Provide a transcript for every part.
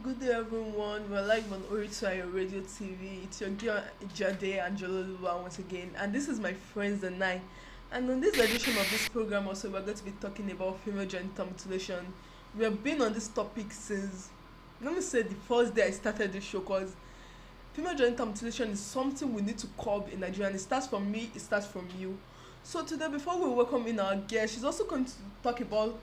Good day, everyone. We're live on Orisunayo Radiotv. It's your girl Jade Angeloluwa once again, and this is my friends and I. And on this edition of this program, also we're going to be talking about female genital mutilation. We have been on this topic since, let me say, the first day I started this show, because female genital mutilation is something we need to curb in Nigeria. And it starts from me. It starts from you. So today, before we welcome in our guest, she's also going to talk about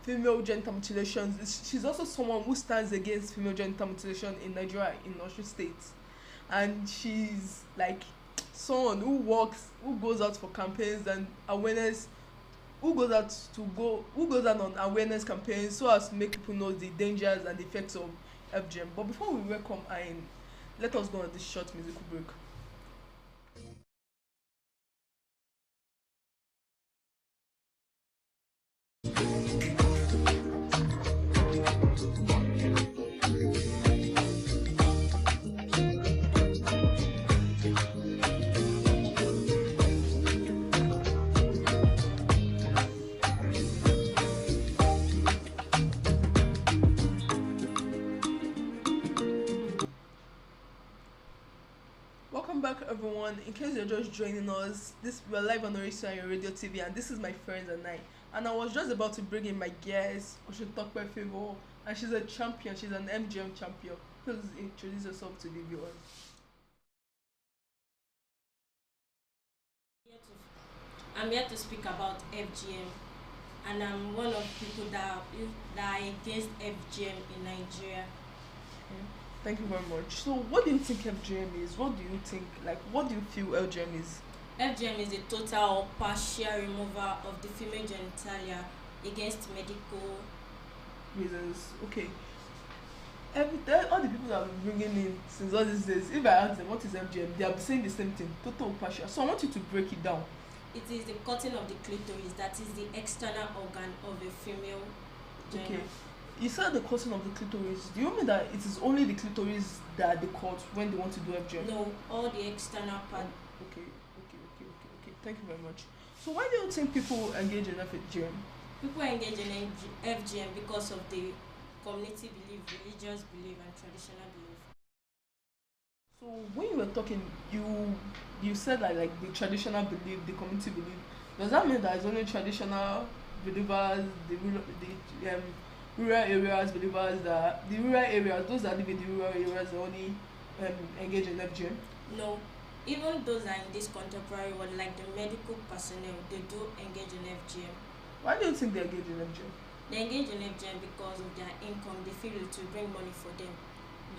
female genital mutilations. She's also someone who stands against female genital mutilation in Nigeria, in Osun State, and she's like someone who goes out for campaigns and awareness, who goes out on awareness campaigns so as to make people know the dangers and the effects of FGM. But before we welcome her in, let us go on this short musical break. Welcome back, everyone. In case you're just joining us, this we're live on Orisunayo Radiotv, and this is my friends and I. And I was just about to bring in my guest, Oshotokpe Favor, and she's a champion. She's an MGM champion. Please introduce yourself to the viewers. I'm here to speak about FGM, and I'm one of people that are against FGM in Nigeria. Okay. Thank you very much. So, what do you think FGM is? What do you think? Like, what do you feel FGM is? FGM is the total or partial removal of the female genitalia against medical Reasons. Okay. All the people that have been bringing in since all these days, if I ask them what is FGM, they are saying the same thing, total or partial. So, I want you to break it down. It is the cutting of the clitoris, that is the external organ of a female gender. Okay. You said the cutting of the clitoris. Do you mean that it is only the clitoris that they cut when they want to do FGM? No, all the external part. Okay. Thank you very much. So why do you think people engage in FGM? People engage in FGM because of the community belief, religious belief, and traditional belief. So when you were talking, you said that like the traditional belief, the community belief. Does that mean that it's only traditional believers, rural areas believers, that the rural areas, those that live in the rural areas only engage in FGM? No, even those that are in this contemporary world, like the medical personnel, they do engage in FGM. Why do you think they engage in FGM? They engage in FGM because of their income. They feel it will bring money for them.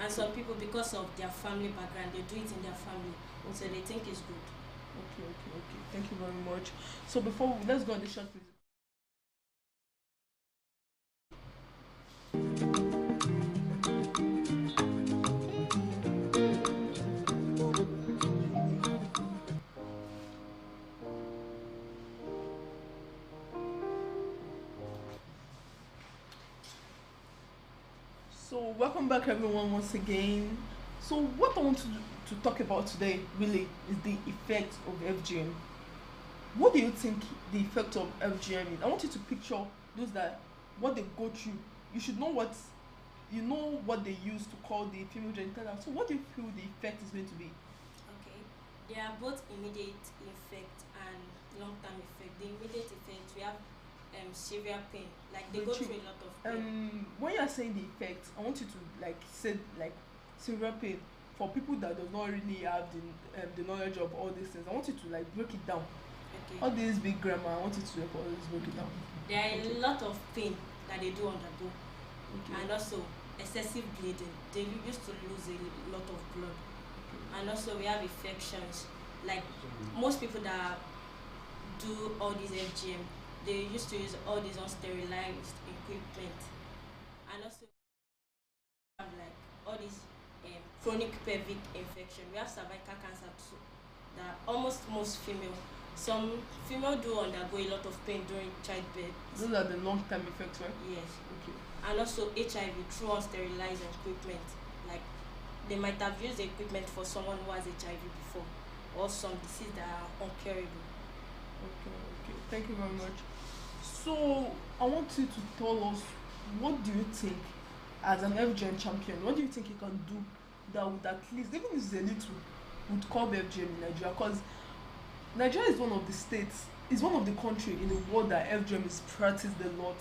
And some people, because of their family background, they do it in their family. Okay. So they think it's good. Okay. Thank you very much. So let's go on the short music. So welcome back, everyone, once again. So what I want to talk about today really is the effect of FGM. What do you think the effect of FGM is? I want you to picture those that what they go through. You should know what you know what they use to call the female genital. So what do you feel the effect is going to be? Okay, they are both immediate effect and long-term effect. The immediate effect, we have severe pain, like they go through a lot of pain. When you're saying the effect, I want you to like say like severe pain for people that does not really have the knowledge of all these things. I want you to like break it down. Okay, All these big grammar, I want you to like always break it down. there are a lot of pain that they do undergo, Okay. and also excessive bleeding. They used to lose a lot of blood, and also we have infections. Like most people that do all these FGM, they used to use all these unsterilized equipment, and also have like all these chronic pelvic infection. We have cervical cancer too. That almost most female, some female do undergo a lot of pain during childbirth. Those are the long term effects, right? Yes, Okay. and also HIV through unsterilized equipment. Like they might have used the equipment for someone who has HIV before, or some disease that are uncurable. Okay. Thank you very much. So I want you to tell us, what do you think as an FGM champion, what do you think you can do that would at least, even if it's a little, would curb FGM in Nigeria? Because Nigeria is one of the states, is one of the country in the world that FGM is practiced a lot.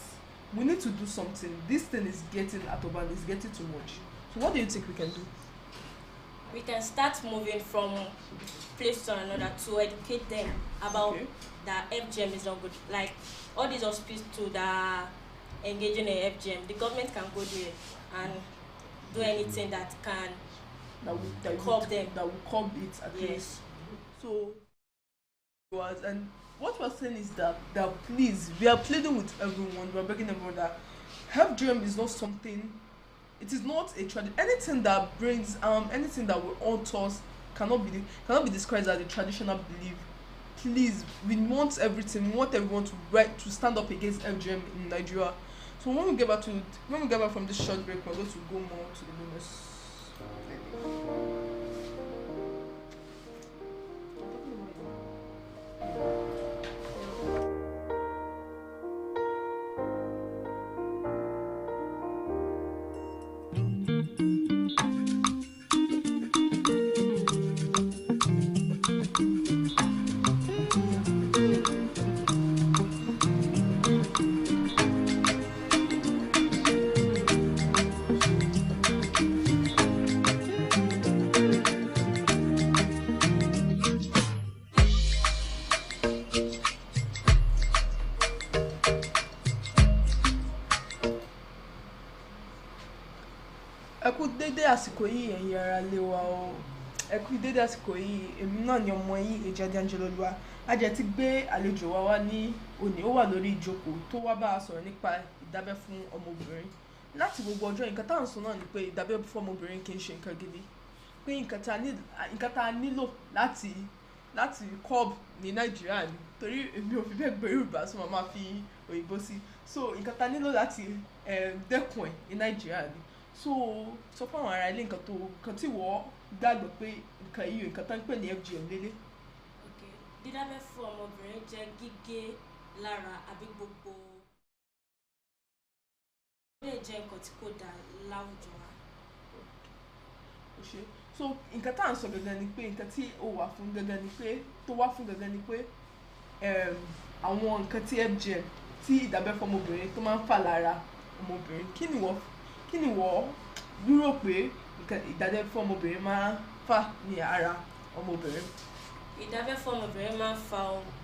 We need to do something. This thing is getting out of hand, it's getting too much. So what do you think we can do? We can start moving from place to another to educate them about Okay. that FGM is not good. Like all these hospitals that are engaging in FGM, the government can go there and do anything that can curb them. That will curb it at least. Yes. So and what we're saying is that please, we are pleading with everyone, we're begging everyone that FGM is not something, it is not a tradition. Anything that brings anything that will haunt us cannot be described as a traditional belief. Please, we want everything, we want everyone to stand up against FGM in Nigeria. So when we get back from this short break, we're going to go more to the bonus. Ẹ kú dédé àsìkò yìí ẹ̀yin ará ilé wa o. Ẹ kú dédé àsìkò yìí, èmi náà ni ọmọ yín Ejade Angeloluwa. A jẹ́ ti gbé àlejò wa wá ní òní, ó wà lórí ìjókòó tó wá bá a sọ̀rọ̀ nípa ìdábẹ́ fún ọmọbìnrin. Láti gbogbo ọjọ́ nǹkan tá à ń sọ náà ni pé ìdábẹ́ fún ọmọbìnrin kì í ṣe nǹkan gidi. Pé nǹkan tá a nílò láti curb ní Nàìjíríà ni. Torí èmi ò fi bẹ́ẹ̀ gbé Yorùbá sọ máa fi òyìnbó sí. So nǹkan tá a nílò láti dẹ́kun ẹ̀ ní Nàìjíríà ni. So sọ fún àwọn ará ilé nǹkan tí wọ́n gbàgbọ́ pé nǹkan yìí nǹkan tó ń pè ní FGM lélẹ̀. Okay. Dídábẹ́ fún ọmọbìnrin jẹ́ gígé lára àbí gbogbo. Ó lè jẹ́ nǹkan tí kò dáa láwùjọ wa. So nǹkan tá à ń sọ gangan ni pé nǹkan tí ó wà fún gangan ni pé tó wá fún gangan ni pé àwọn nǹkan tí FGM tí ìdábẹ́ fún ọmọbìnrin tó máa ń fà lára ọmọbìnrin, kí ni wọ́n rò pé ìdábẹ́ fún ọmọbìnrin máa ń fà ní ara ọmọbìnrin? Ìdábẹ́ fún ọmọbìnrin máa ń fa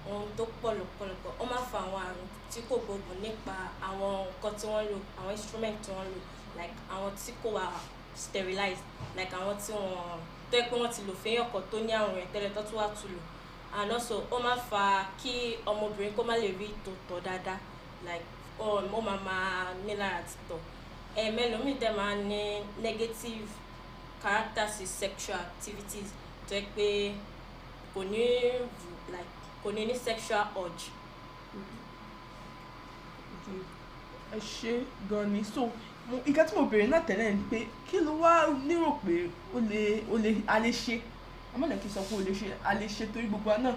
ohun tó pọ̀ lọ́pọ̀lọpọ̀. Ó máa ń fa àwọn àrùn tí kò gbóògùn nípa àwọn nǹkan tí wọ́n lò, àwọn instrument tí wọ́n lò, like àwọn tí kò wà sterilized, like àwọn tí wọ́n tó yẹ pé wọ́n ti lò fẹ́yàn kan tó ní àrùn rẹ̀ tẹ́lẹ̀ tó tún wá tún lò. And also ó máa ń fa kí ọmọbìnrin kó má lè rí ìtọ̀ tọ̀ dáadáa, like ó máa ní lára títọ̀. Ẹlòmíì dẹ̀ máa ń ní negative characters in sexual activities tó yẹ pé kò ní sexual urge. Ẹ ṣé gan ni. So nǹkan tí mo béèrè náà tẹ́lẹ̀ ni pé kí ló wá nírò pé a lè ṣe, àmọ́ kí n sọ pé a lè ṣe torí gbogbo wa náà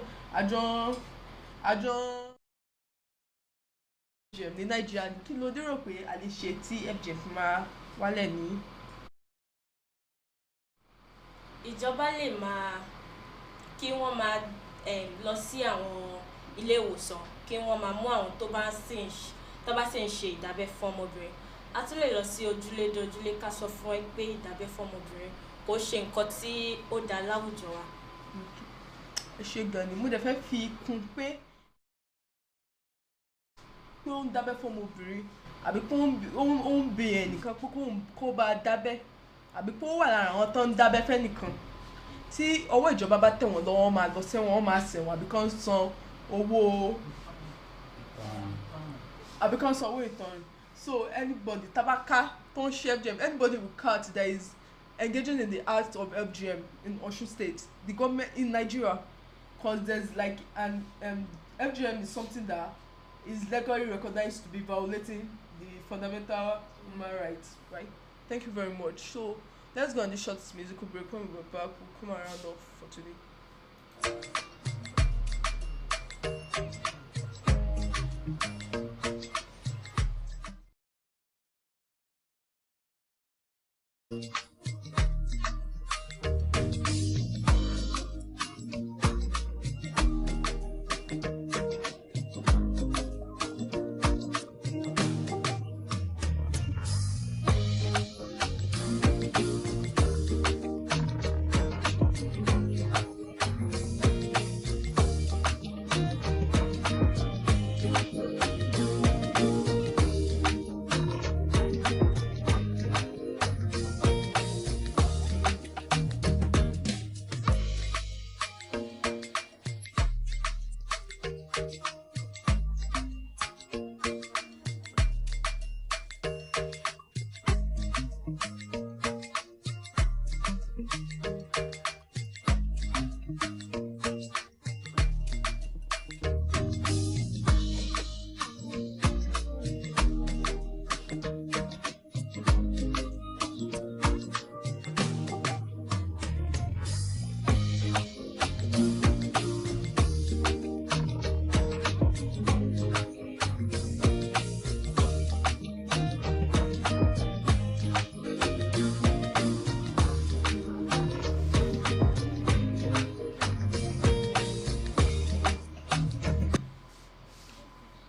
àjọ FGM ní Nàìjíríà, kí ló dérò pé a lè ṣe tí FGM fi máa wálẹ̀ ní. ìjọba lè máa kí wọ́n máa lọ sí àwọn ilé ìwòsàn kí wọ́n máa mú àwọn tó bá sì ń ṣe ìdábẹ́ fún ọmọbìnrin. A tún lè lọ sí ojúlé dojúlé ká sọ fún ẹ pé ìdábẹ́ fún ọmọbìnrin kò ṣe nǹkan tí ó dáa láwùjọ wa. ẹ ṣe gan ni mo dẹ̀ fẹ́ fi kún pé ó ń dábẹ́ fún ọmọbìnrin àbí pé ó ń bẹ ẹnìkan pé kó bá dábẹ́ àbí pé ó wà lára àwọn tó ń dábẹ́ fẹ́nìkan tí ọwọ́ ìjọba bá tẹ̀ wọ́n lọ́wọ́ wọ́n máa lọ sẹ́wọ̀n wọ́n máa ṣẹ̀wọ̀n àbí kán san owó ìtanràn. So anybody tabaka tó ń ṣe FGM, anybody with card that is engaging in the act of FGM in Osun State, the government in Nigeria, because there's like FGM is something that is legally recognized to be violating the fundamental human rights, right? Thank you very much. So let's go on this short musical break. When we go back, we'll come around off for today.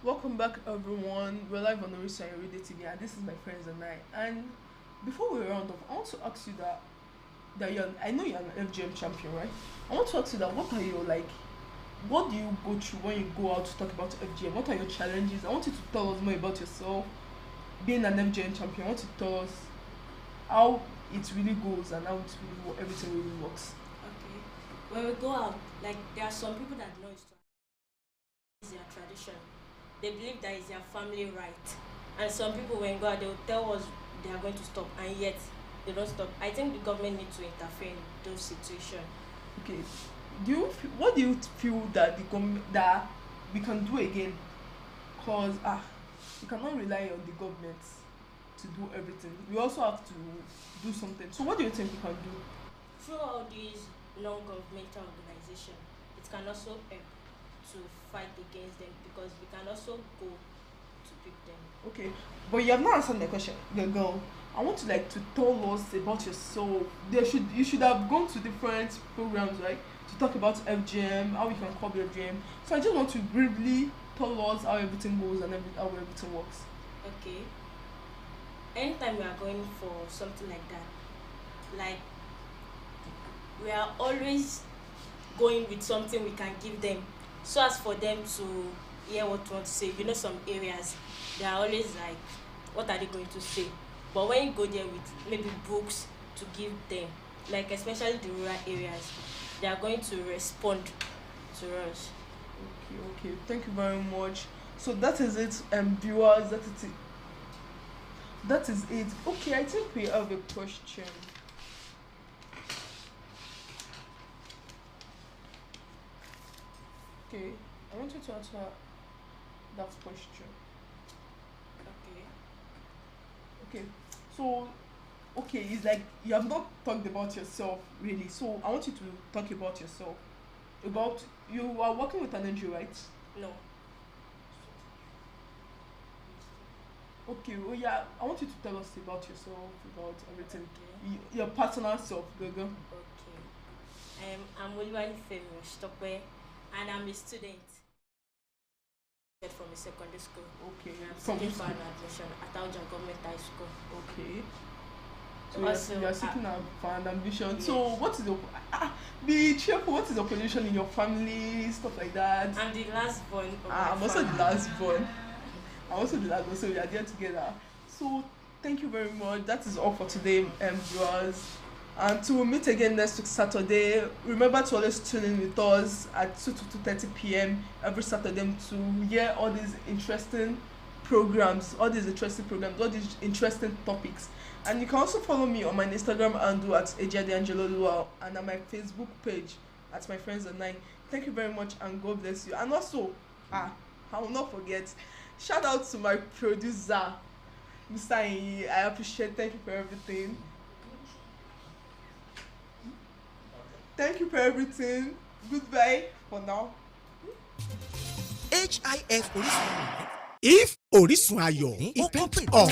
Welcome back, everyone. We're live on Orisunayo Radiotv, and this is my friends and I. And before we round off, I want to ask you I know you're an FGM champion, right? I want to ask you what are your what do you go through when you go out to talk about FGM? What are your challenges? I want you to tell us more about yourself, being an FGM champion. I want you to tell us how it really goes and how everything really works. Okay. When we go out, there are some people that know it's their tradition. They believe that it's their family right. And some people, when go out, they will tell us they are going to stop, and yet they don't stop. I think the government needs to interfere in those situations. Okay. What do you feel that the government that we can do again? Cause we cannot rely on the government to do everything. We also have to do something. So what do you think we can do? Through all these non-governmental organizations, it can also help to fight against them, because we can also go to pick them. Okay, but you have not answered the question, the girl. I want you to tell us about yourself. You should have gone to different programs, right, to talk about FGM, how we can curb FGM. So I just want to briefly tell us how everything goes and how everything works. Okay. Anytime we are going for something like that, we are always going with something we can give them, so as for them to hear what we want to say. Some areas they are always what are they going to say? But when you go there with maybe books to give them, especially the rural areas, they are going to respond to us. Okay, thank you very much. So that is it, viewers. That is it. Okay, I think we have a question. Okay, I want you to answer that question. Okay, so it's you have not talked about yourself really, so I want you to talk about yourself. You are working with an NGO, right? No. Okay, oh yeah, I want you to tell us about yourself, about everything. Okay. Your personal self, Gogo. Okay. I'm Oliwali Femi Oshitope, and I'm a student from a secondary school. Okay. I'm From seeking which for school? an admission at Aujan Government High School. Okay. So Also, you're seeking for an ambition. yes. So what is your be cheerful? What is your position in your family, stuff like that? I'm the last born of my I'm also the family. last born. I'm also the last born, so we are there together. So thank you very much. That is all for today, viewers. And to meet again next week Saturday. Remember to always tune in with us at 2 to 2:30 p.m. every Saturday to hear all these interesting programs, all these interesting topics. And you can also follow me on my Instagram handle at ejadiangeloluwa and on my Facebook page at my friends online. Thank you very much and God bless you. And also, I will not forget, shout out to my producer, Mr. Inyi. I appreciate. Thank you for everything. Thank you for everything. Goodbye for now. HIF Orisunayo. If Orisunayo event hall.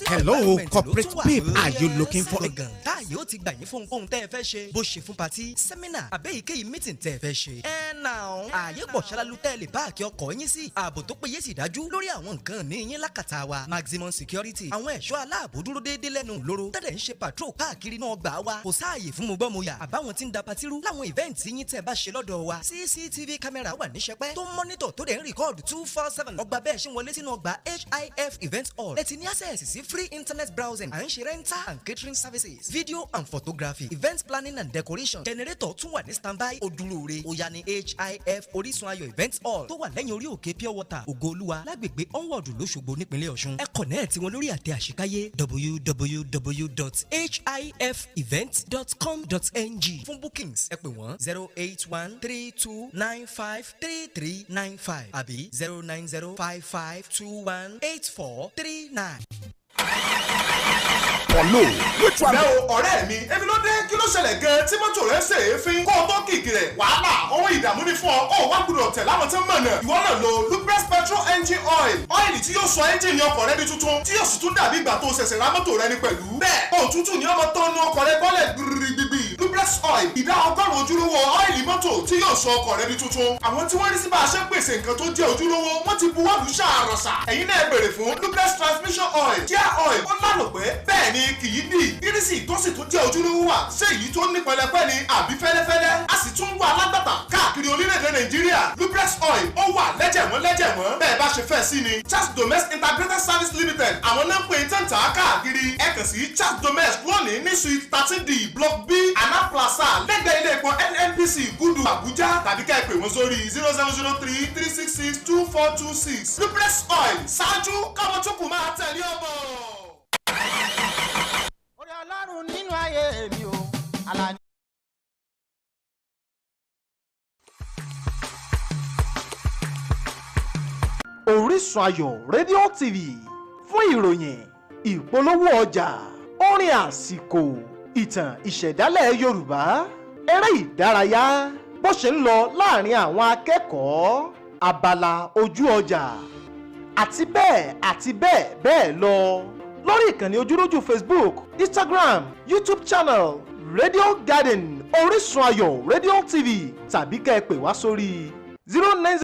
Hello, corporate babe. Are you looking for a Táyé ó ti gbà yín fún ohun tẹ́ ẹ fẹ́ ṣe. Bó ṣe fún patí, sẹ́mínà, àbẹ́yìíkéyìí meeting tẹ́ ẹ fẹ́ ṣe. Now, ààyè pọ̀ ṣálálu tẹ́ ẹ lè páàkì ọkọ̀ yín sí. Ààbò tó péye sì dájú lórí àwọn nǹkan ní yín lákàtà wa. Maximum security. Àwọn ẹ̀ṣọ́ aláàbò dúró déédéé lẹ́nu lóró. Tẹ́lẹ̀ ń ṣe patrol káàkiri náà gbà wá. Kò sáàyè fún mo gbọ́ mo yà. Àbáwọn tí ń da patirú láwọn event yín tẹ́ ẹ bá ṣe lọ́dọ̀ wa. CCTV camera wà ní ṣẹpẹ́ tó monitor tó dẹ̀ ń record 247. Ọgbà bẹ́ẹ̀ ṣe wọlé sínú ọgbà HIF event hall. Ẹ ti ní access sí free internet browsing. À ń ṣe rental and catering services, video and photography, event planning and decoration. Generator tún wà ní standby. Odúróore ó yá ní HIF Orisunayo event hall tó wà lẹ́yìn orí òkè pure water Ògoolúwa lágbègbè Onward l'Óṣogbo nípínlẹ̀ Ọ̀ṣun. Ẹ connect wọn lórí àtẹ àṣekáyé www.hifevent.com.ng. Fún bookings ẹ pè wọ́n 08132953395 àbí 09055218439. follow? Which one? Ǹjẹ́ o ọ̀rẹ́ mi èmi ló dé kí ló ṣẹlẹ̀ gan-an tí mọ́tò rẹ̀ ṣe é fín kó o tó kìkì rẹ̀ wàhálà ohun ìdààmú ní fún ọ ó wá gbọ́dọ̀ tẹ̀ láwọn tí ń mọ̀nà ìwọ náà lo Lucas petrol engine oil ọ́ìlì tí yóò sọ ẹ́ńjìnì ọkọ̀ rẹ di tuntun tí yóò sì tún dàbí ìgbà tó ṣẹ̀ṣẹ̀ ra mọ́tò rẹ ní pẹ̀lú. Bẹ́ẹ̀ òtútù ni ọmọ tó ń nu ọkọ̀ rẹ bọ́lẹ̀ gbìrìgbìgbì. Lucas oil ìdá ọgọ́rùn-ún ojúlówó ọ́ìlì mọ́tò tí yóò sọ ọkọ̀ rẹ di tuntun. Àwọn tí wọ́n rí sí bá a ṣe ń pèsè nǹkan tó jẹ́ ojúlówó wọ́n ti buwọ́lù ṣàròsà. Ẹ̀yin náà bèrè fún Lucas transmission oil gear oil ó lálòpẹ́ bẹ́ẹ̀ ni kì í dì irísì tó sì tún jẹ́ ojúlówó wà ṣé èyí tó ní pẹlẹpẹ ni àbí fẹ́lẹ́fẹ́lẹ́ a sì tún wà alágbàtà káàkiri orílẹ̀-èdè Nàìjíríà. Lucas oil ó wà lẹ́jẹ̀wọ́n bẹ́ẹ̀ bá ṣe fẹ́ sí ni Charles Domestic Integrated Service Limited àwọn náà ń pè tẹ́ǹtà káàkiri ẹ kàn sí Charles Domestic lónìí ní suite 13D block B Ana Plaza lẹ́gbẹ̀ẹ́ ilé epo NNPC Gudu Abuja tàbí ká ẹ pè wọ́n sórí 07003366226. Lucas oil ṣáájú káwọn tó kù máa tẹ̀lé ọmọ. Orí Ọlọ́run nínú ayé mi o, Àlàní. Orisunayo Radio TV fún ìròyìn, ìpolówó ọjà, orin àsìkò, ìtàn ìṣẹ̀dálẹ̀ Yorùbá, eré ìdárayá, bó ṣe ń lọ láàrin àwọn akẹ́kọ̀ọ́, abala ojú ọjà, àti bẹ́ẹ̀ bẹ́ẹ̀ lọ. Lórí ìkànnì ojúlójú Facebook, Instagram, YouTube channel Radio Garden Orisunayo Radio TV tàbí kẹ́ ẹ pè wá sórí 090.